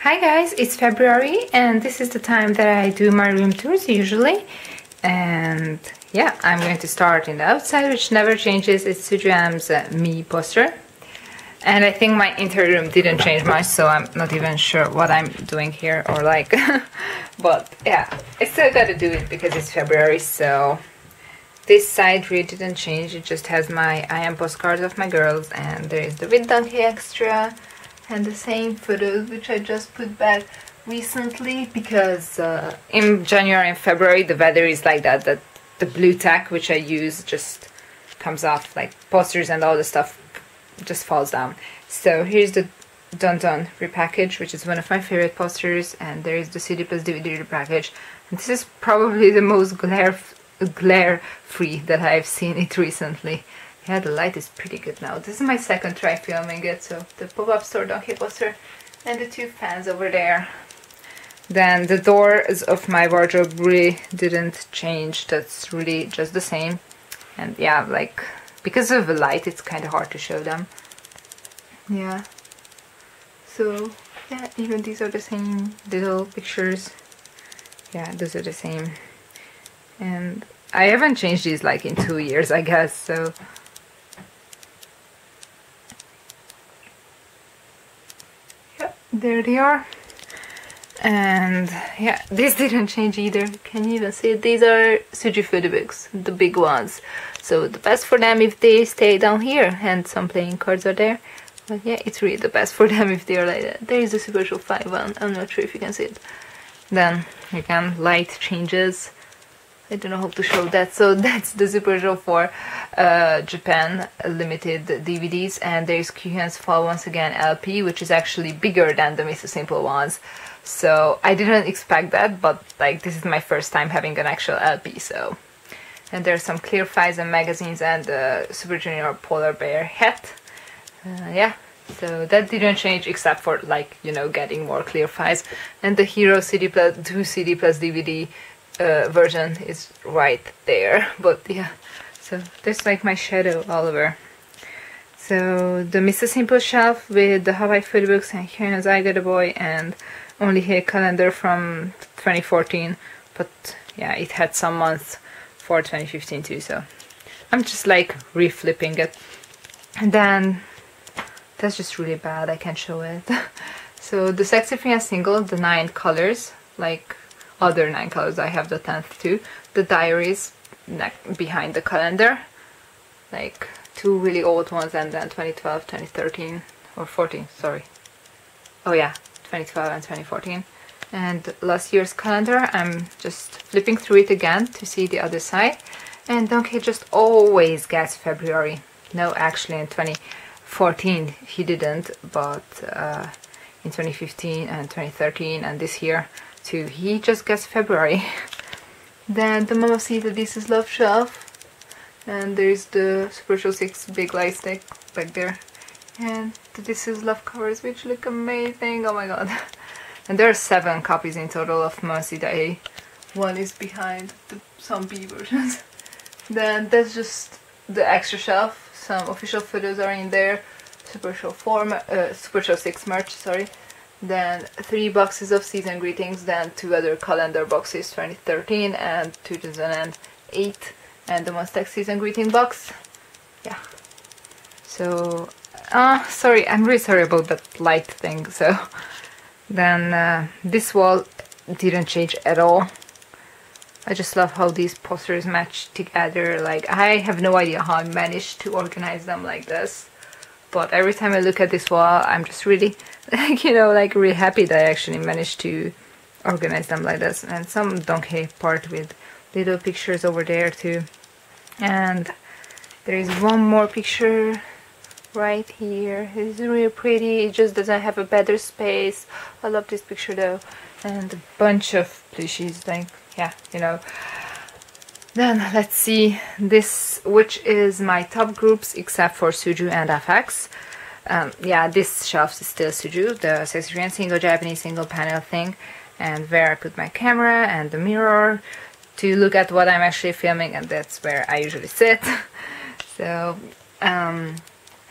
Hi guys, it's February and this is the time that I do my room tours usually. And yeah, I'm going to start in the outside, which never changes. It's Sujuam's Me poster. And I think my interior room didn't change much, so I'm not even sure what I'm doing here or like. But yeah, I still gotta do it because it's February, so this side really didn't change. It just has my I am postcards of my girls, and there is the With Donkey extra and the same photos which I just put back recently because in January and February the weather is like that the blue tack which I use just comes off, like posters and all the stuff just falls down. So here's the Dun Dun repackage, which is one of my favorite posters, and there is the CD plus DVD repackage, and this is probably the most glare free that I've seen it recently. Yeah, the light is pretty good now. This is my second try filming it, so the pop-up store donkey poster and the two fans over there. Then the doors of my wardrobe really didn't change. That's really just the same. And yeah, like, because of the light, it's kind of hard to show them. Yeah. So, yeah, even these are the same little pictures. Yeah, those are the same. And I haven't changed these like in 2 years, I guess, so... There they are. And yeah, this didn't change either. Can you even see it? These are Suju photobooks, the big ones. So the best for them if they stay down here, and some playing cards are there. But yeah, it's really the best for them if they are like that. There is the Super Show 5 one. I'm not sure if you can see it. Then again, light changes. I don't know how to show that. So that's the Super Show for Japan limited DVDs, and there's Kyuhyun's Fall once again LP, which is actually bigger than the Mr. Simple ones. So I didn't expect that, but like this is my first time having an actual LP. So, and there's some clear files and magazines and the Super Junior polar bear hat. Yeah. So that didn't change except for, like, you know, getting more clear files, and the Hero CD plus 2 CD plus DVD version is right there. But yeah, so there's like my shadow all over. So the Mr. Simple shelf with the Hawaii photobooks and Kyuhyun's I Got a Boy and Only Here calendar from 2014, but yeah, it had some months for 2015 too, so I'm just like reflipping it. And then that's just really bad, I can't show it. So the Sexy Free single, the 9 colors, like other 9 colors, I have the 10th too. The diaries behind the calendar, like 2 really old ones, and then 2012, 2013, or 14, sorry. Oh yeah, 2012 and 2014. And last year's calendar, I'm just flipping through it again to see the other side. And Donkey just always gets February. No, actually in 2014 he didn't, but in 2015 and 2013 and this year too, he just gets February. Then the Mama Sita This Is Love shelf, and there's the Super Show 6 big light stick back there, and the This Is Love covers, which look amazing. Oh my god. And there are 7 copies in total of Mama Sita A. One is behind some B versions. Then that's just the extra shelf. Some official photos are in there. Super Show 6 merch, sorry. Then 3 boxes of season greetings, then 2 other calendar boxes, 2013 and 2008, and the Monster season greeting box. Yeah. So, sorry, I'm really sorry about that light thing. So, then this wall didn't change at all. I just love how these posters match together. Like, I have no idea how I managed to organize them like this. But every time I look at this wall, I'm just really, like, you know, like really happy that I actually managed to organize them like this. And some donkey part with little pictures over there too. And there is one more picture right here. It's really pretty. It just doesn't have a better space. I love this picture though. And a bunch of plushies, like, yeah, you know. Then let's see this, which is my top groups except for Suju and FX. Yeah, this shelf is still Suju, the Sexy single Japanese single panel thing, and where I put my camera and the mirror to look at what I'm actually filming, and that's where I usually sit. So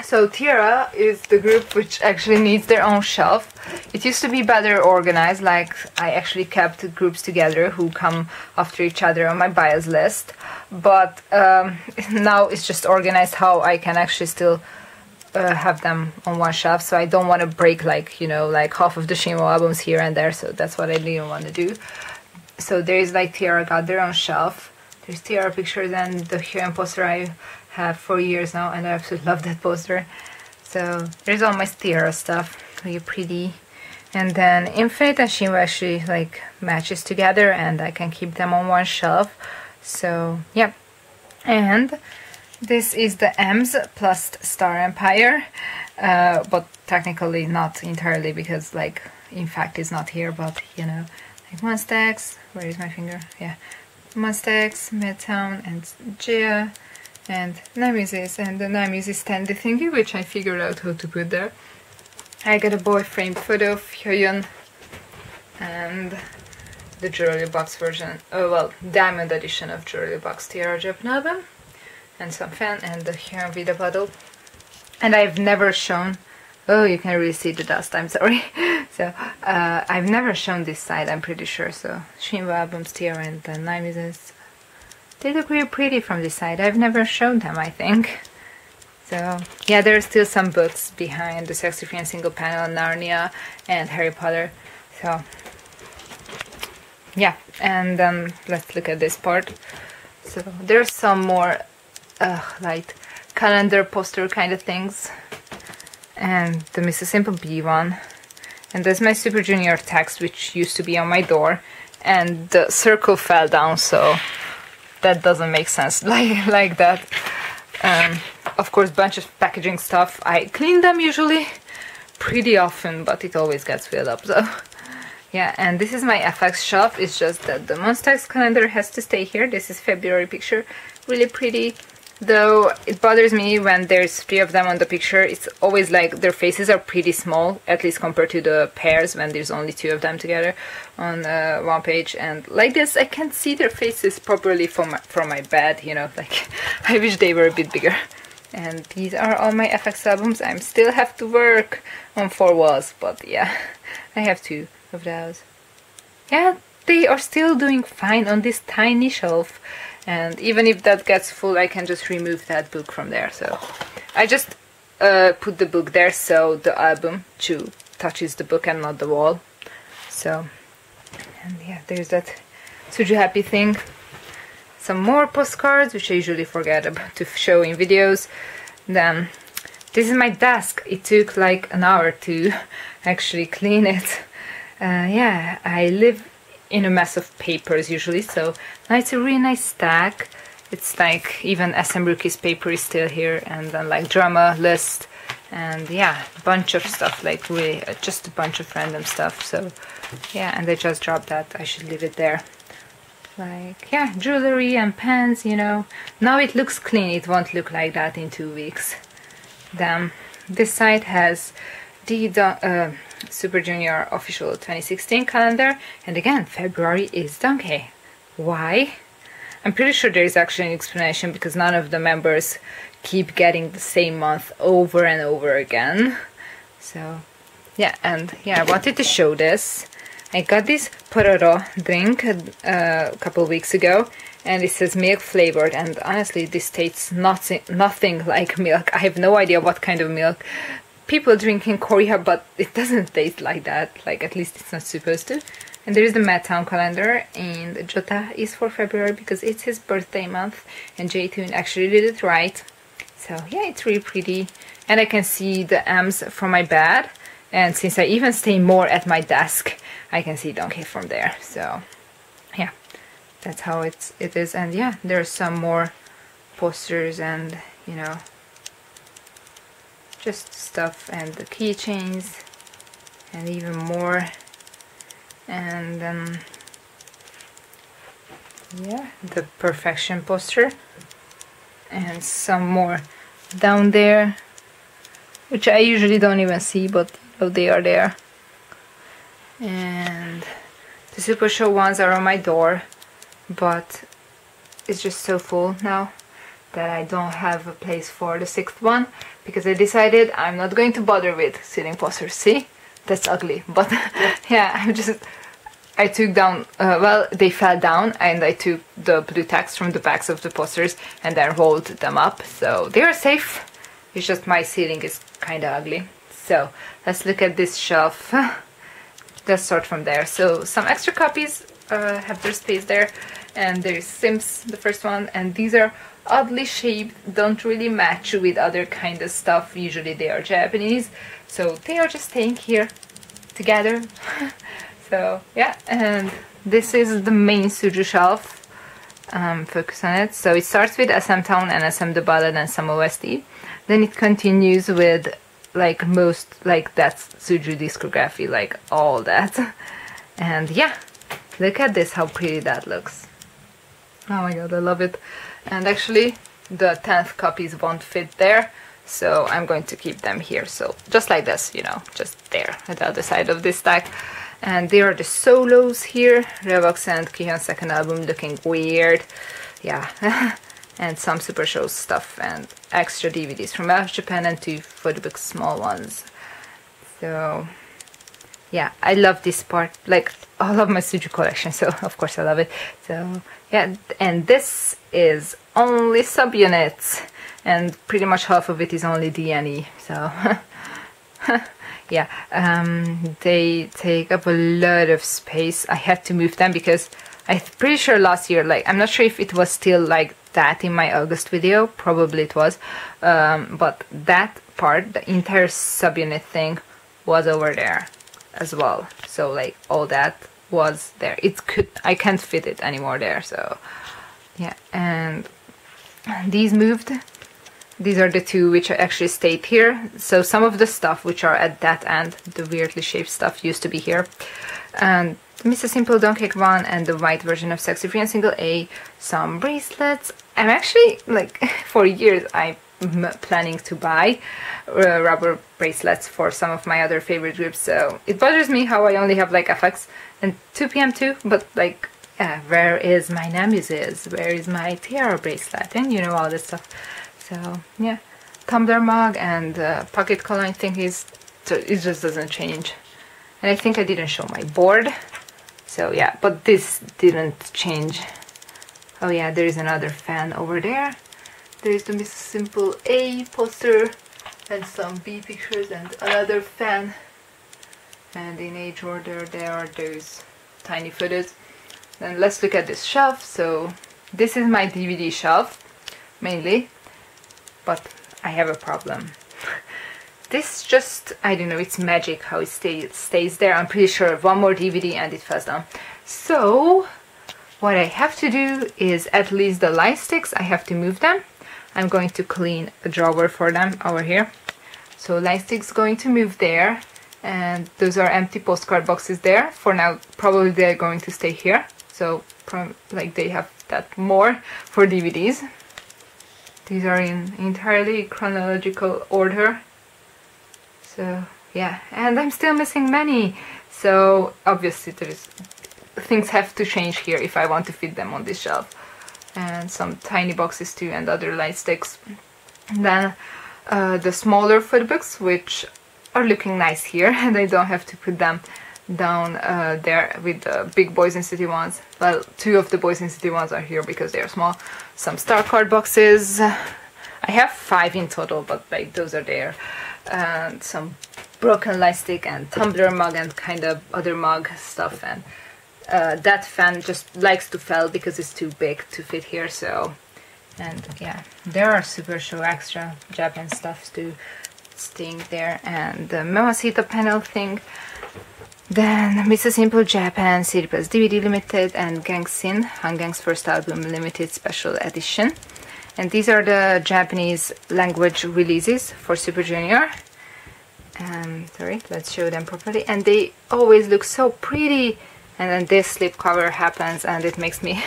So T-ara is the group which actually needs their own shelf. It used to be better organized, like I actually kept groups together who come after each other on my bias list, but now it's just organized how I can actually still have them on one shelf, so I don't want to break, like, you know, like half of the Shimo albums here and there, so that's what I didn't want to do. So there is like T-ara got their own shelf. There's T-ara pictures and the Hyun poster I have for years now, and I absolutely love that poster. So there's all my T-ara stuff, really pretty. And then Infinite and Shimo actually like matches together, and I can keep them on one shelf. So yeah. And this is the M's plus Star Empire, but technically not entirely, because like in fact it's not here, but you know, like Monstax, where is my finger? Yeah, Monstax, Midtown, and Gia, and Nemesis, and the Nemesis standy thingy, which I figured out how to put there. I got a boy framed photo of Hyun, and the jewelry box version, oh well, diamond edition of jewelry box T-ara Japan album, and some fan, and the Hyun Vida bottle. And I've never shown, oh, you can really see the dust, I'm sorry. So I've never shown this side, I'm pretty sure. So Shimo albums, T-ara, and the Nemesis, they look really pretty from this side. I've never shown them, I think. So yeah, there are still some books behind, the Sexy Free and Single Panel, Narnia, and Harry Potter. So yeah, and then let's look at this part. So there's some more like calendar poster kind of things, and the Mrs. Simple B one, and there's my Super Junior text, which used to be on my door, and the circle fell down, so that doesn't make sense like that. Of course, bunch of packaging stuff. I clean them usually pretty often, but it always gets filled up, so yeah. And this is my FX shelf. It's just that the Monstax calendar has to stay here. This is February picture, really pretty. Though it bothers me when there's 3 of them on the picture. It's always like their faces are pretty small, at least compared to the pairs when there's only 2 of them together on one page. And like this, I can't see their faces properly from my bed, you know, like I wish they were a bit bigger. And these are all my FX albums. I still have to work on 4 walls, but yeah, I have 2 of those. Yeah, they are still doing fine on this tiny shelf. And even if that gets full, I can just remove that book from there. So I just put the book there so the album touches the book and not the wall. So, and yeah, there's that Suju Happy thing. Some more postcards, which I usually forget about to show in videos. Then this is my desk. It took like an hour to actually clean it. Yeah, I live in a mess of papers usually, so now it's a really nice stack. It's like even SM Rookie's paper is still here, and then like drama list, and yeah, a bunch of stuff, like really just a bunch of random stuff. So yeah, and I just dropped that. I should leave it there. Like yeah, jewelry and pens, you know. Now it looks clean. It won't look like that in 2 weeks. Then this side has the Super Junior official 2016 calendar, and again February is donkey. Why? I'm pretty sure there is actually an explanation, because none of the members keep getting the same month over and over again. So yeah, and yeah, I wanted to show this. I got this Pororo drink a couple weeks ago, and it says milk flavored, and honestly this tastes nothing like milk. I have no idea what kind of milk people drink in Korea, but it doesn't taste like that, like at least it's not supposed to. And there is the Madtown calendar, and Jota is for February because it's his birthday month, and J-Tune actually did it right. So yeah, it's really pretty, and I can see the M's from my bed, and since I even stay more at my desk, I can see Donkey from there. So yeah, that's how it is. And yeah, there's some more posters and, you know, just stuff, and the keychains, and even more. And then yeah, the Perfection poster, and some more down there, which I usually don't even see, but they are there. And the Super Show ones are on my door, but it's just so full now. that I don't have a place for the 6th one, because I decided I'm not going to bother with ceiling posters. See? That's ugly, but yeah, I took down, well, they fell down, and I took the blue text from the backs of the posters and then rolled them up, so they are safe. It's just my ceiling is kinda ugly. So let's look at this shelf. Let's start from there. So some extra copies have their space there, and there's Sims, the first one, and these are oddly shaped, don't really match with other kind of stuff. Usually they are Japanese, so they are just staying here together. So yeah, and this is the main Suju shelf. Focus on it. So it starts with SM Town and SM The Ballad and some OST. Then it continues with like that's Suju discography, like all that. And yeah, look at this, how pretty that looks. Oh my god, I love it. And actually the 10th copies won't fit there, so I'm going to keep them here. So just like this, you know, just there at the other side of this stack. And there are the solos here, Revox and Kihyun's second album looking weird. Yeah. And some Super Show stuff and extra DVDs from out of Japan and 2 photobooks, small ones. So yeah, I love this part, like I love my Suju collection, so of course I love it. So yeah, and this is only subunits, and pretty much half of it is only DNE, so yeah, they take up a lot of space. I had to move them because I'm pretty sure last year, like, I'm not sure if it was still like that in my August video, probably it was, but that part, the entire subunit thing, was over there as well. So like all that was there. I can't fit it anymore there. So yeah, and these moved. These are the 2 which actually stayed here. So some of the stuff which are at that end, the weirdly shaped stuff, used to be here. And Mr. Simple Donkey one and the white version of Sexy Free and Single A, some bracelets. I'm actually, like, for years I'm planning to buy rubber bracelets for some of my other favorite groups, so it bothers me how I only have like FX and 2PM too, but like, yeah, where is my Nemesis? Where is my T-ara bracelet? And you know, all this stuff. So yeah, tumbler mug and pocket coloring thing is, so it just doesn't change. And I think I didn't show my board, so yeah, but this didn't change. Oh yeah, there is another fan over there. There is the Miss Simple A poster and some B pictures and another fan. And in age order there are those tiny photos. Then let's look at this shelf. So this is my DVD shelf mainly, but I have a problem. This just, I don't know, it's magic how it stays there. I'm pretty sure one more DVD and it falls down. So what I have to do is, at least the light sticks, I have to move them. I'm going to clean a drawer for them over here. So light sticks going to move there, and those are empty postcard boxes there. For now, probably they're going to stay here. So like they have that more for DVDs. These are in entirely chronological order. So yeah, and I'm still missing many. So obviously things have to change here if I want to fit them on this shelf. And some tiny boxes too, and other light sticks. And then the smaller photobooks, which are looking nice here, and I don't have to put them down there with the big Boys in City ones. Well, 2 of the Boys in City ones are here because they are small. Some star card boxes. I have 5 in total, but like those are there. And some broken light stick and tumbler mug and kind of other mug stuff. And that fan just likes to fall because it's too big to fit here. So, and yeah, there are Super Show extra Japan stuff too staying there, and the Mamacita panel thing. Then Mr. Simple Japan CD Plus DVD Limited and Gangsin, Hangang's first album limited special edition. And these are the Japanese language releases for Super Junior. Sorry, let's show them properly. And they always look so pretty. And then this slipcover happens and it makes me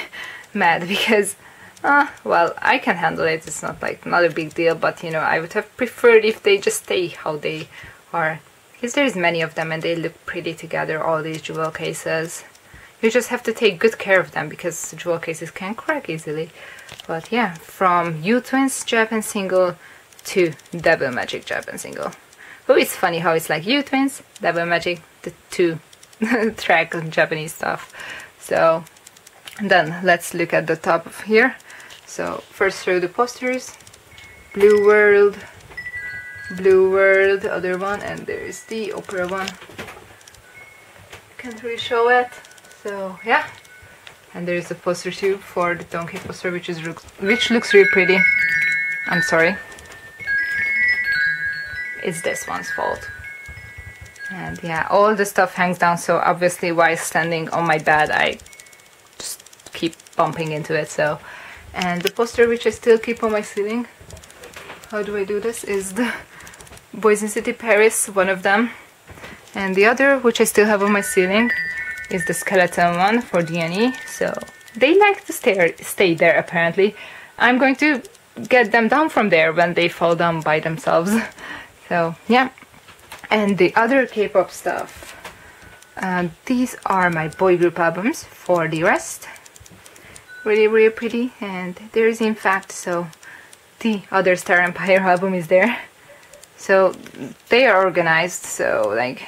mad because, well, I can handle it. It's not a big deal, but you know, I would have preferred if they just stay how they are. Because there's many of them and they look pretty together, all these jewel cases. You just have to take good care of them because jewel cases can crack easily. But yeah, from U-Twins Japan single to Double Magic Japan single. Oh, it's funny how it's like U-Twins, Double Magic, the two track Japanese stuff. So then let's look at the top of here. So first throw the posters. Blue World, other one, and there is the opera one. Can't really show it. So yeah. And there is a poster too for the donkey poster, which looks really pretty. I'm sorry. It's this one's fault. And yeah, all the stuff hangs down, so obviously while standing on my bed I just keep bumping into it. So, and the poster which I still keep on my ceiling, how do I do this, is the Boys in City Paris, one of them. And the other which I still have on my ceiling is the skeleton one for D&E. So they like to stay there apparently. I'm going to get them down from there when they fall down by themselves. So yeah. And the other K-pop stuff. These are my boy group albums for the rest. Really, really pretty. And there is in fact, so the other Star Empire album is there. So they are organized, so like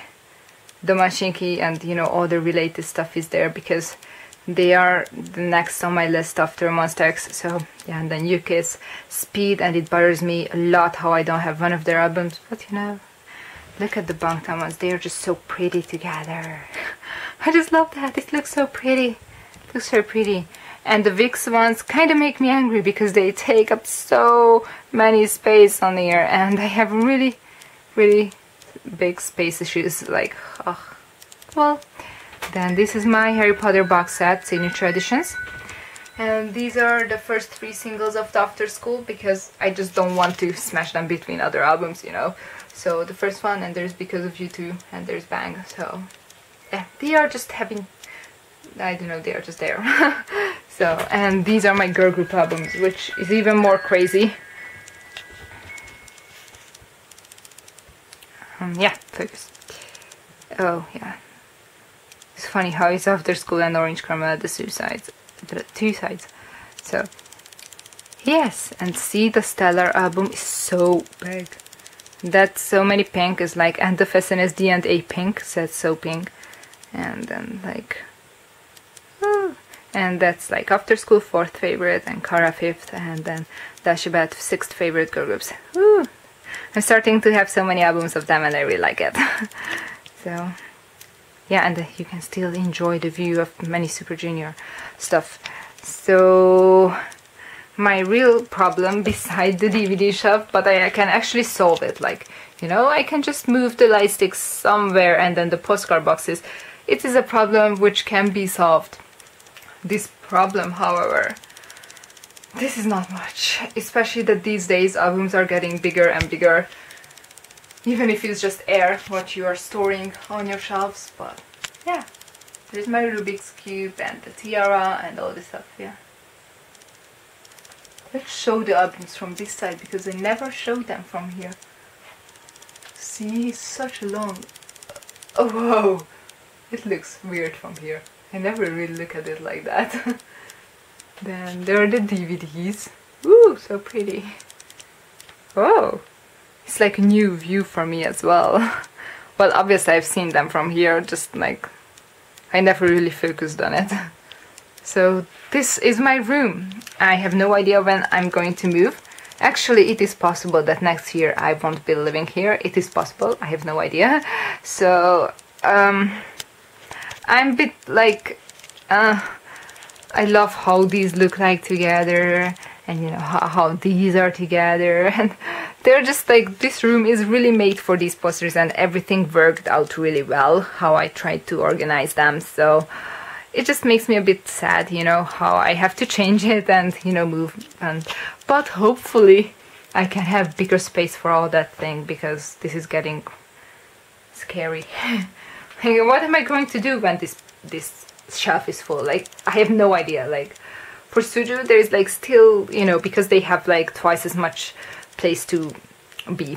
the Mashinki and you know all the related stuff is there because they are the next on my list after Monster X. So yeah, and then Yuki's Speed, and it bothers me a lot how I don't have one of their albums, but you know, look at the Bangtan ones, they are just so pretty together. I just love that, it looks so pretty, it looks so pretty. And the VIX ones kind of make me angry because they take up so many space on here, and I have really, really big space issues, like, oh. Well, then this is my Harry Potter box set, Signature Editions. And these are the first 3 singles of the After School because I just don't want to smash them between other albums, you know. So the first one, and there's Because of You Too, and there's Bang. So yeah, they are just having, I don't know, they are just there. So, and these are my girl group albums, which is even more crazy. Yeah, focus. Oh yeah, it's funny how it's After School and Orange Caramel, the two sides. So yes, and see, the Stellar album is so big. That's so many pink is like Antefes and SD and A pink, so it's so pink. And then like, and that's like After School 4th favorite, and Kara 5th, and then Dashibat 6th favorite girl groups. Woo! I'm starting to have so many albums of them and I really like it. So yeah, and you can still enjoy the view of many Super Junior stuff. So my real problem beside the DVD shelf, but I can actually solve it, like, you know, I can just move the light sticks somewhere, and then the postcard boxes, it is a problem which can be solved. This problem, however, this is not much, especially that these days albums are getting bigger and bigger, even if it's just air what you are storing on your shelves. But yeah, there's my Rubik's Cube and the T-ara and all this stuff. Yeah, let's show the albums from this side because I never showed them from here. See, such a long, oh whoa, it looks weird from here. I never really look at it like that. Then there are the DVDs. Ooh, so pretty. Oh, it's like a new view for me as well. Well, obviously I've seen them from here, just like I never really focused on it. So this is my room. I have no idea when I'm going to move. Actually, it is possible that next year I won't be living here. It is possible, I have no idea. So I'm a bit like I love how these look like together, and you know how these are together, and they're just like, this room is really made for these posters, and everything worked out really well how I tried to organize them. So it just makes me a bit sad, you know, how I have to change it and, you know, move, and but hopefully I can have bigger space for all that thing, because this is getting scary. Like, what am I going to do when this shelf is full? Like, I have no idea. Like, for Suju there is like still, you know, because they have like twice as much place to be,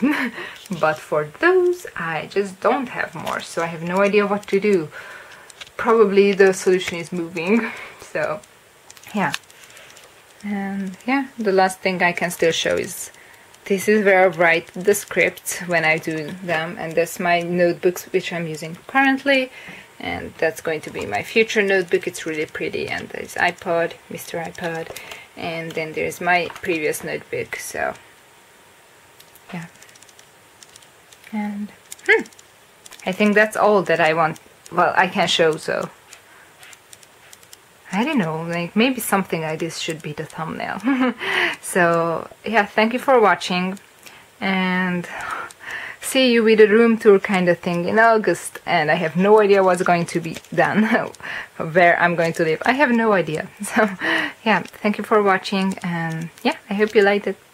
but for those I just don't have more, so I have no idea what to do. probably the solution is moving. So yeah. And yeah, the last thing I can still show is this is where I write the scripts when I do them, and that's my notebooks which I'm using currently, and that's going to be my future notebook. It's really pretty, and there's iPod, Mr. iPod, and then there's my previous notebook. So yeah, and I think that's all that I want. Well, I can show, so I don't know, like maybe something like this should be the thumbnail. So yeah, thank you for watching, and see you with a room tour kind of thing in August. And I have no idea what's going to be done, where I'm going to live. I have no idea. So yeah, thank you for watching, and yeah, I hope you liked it. Bye.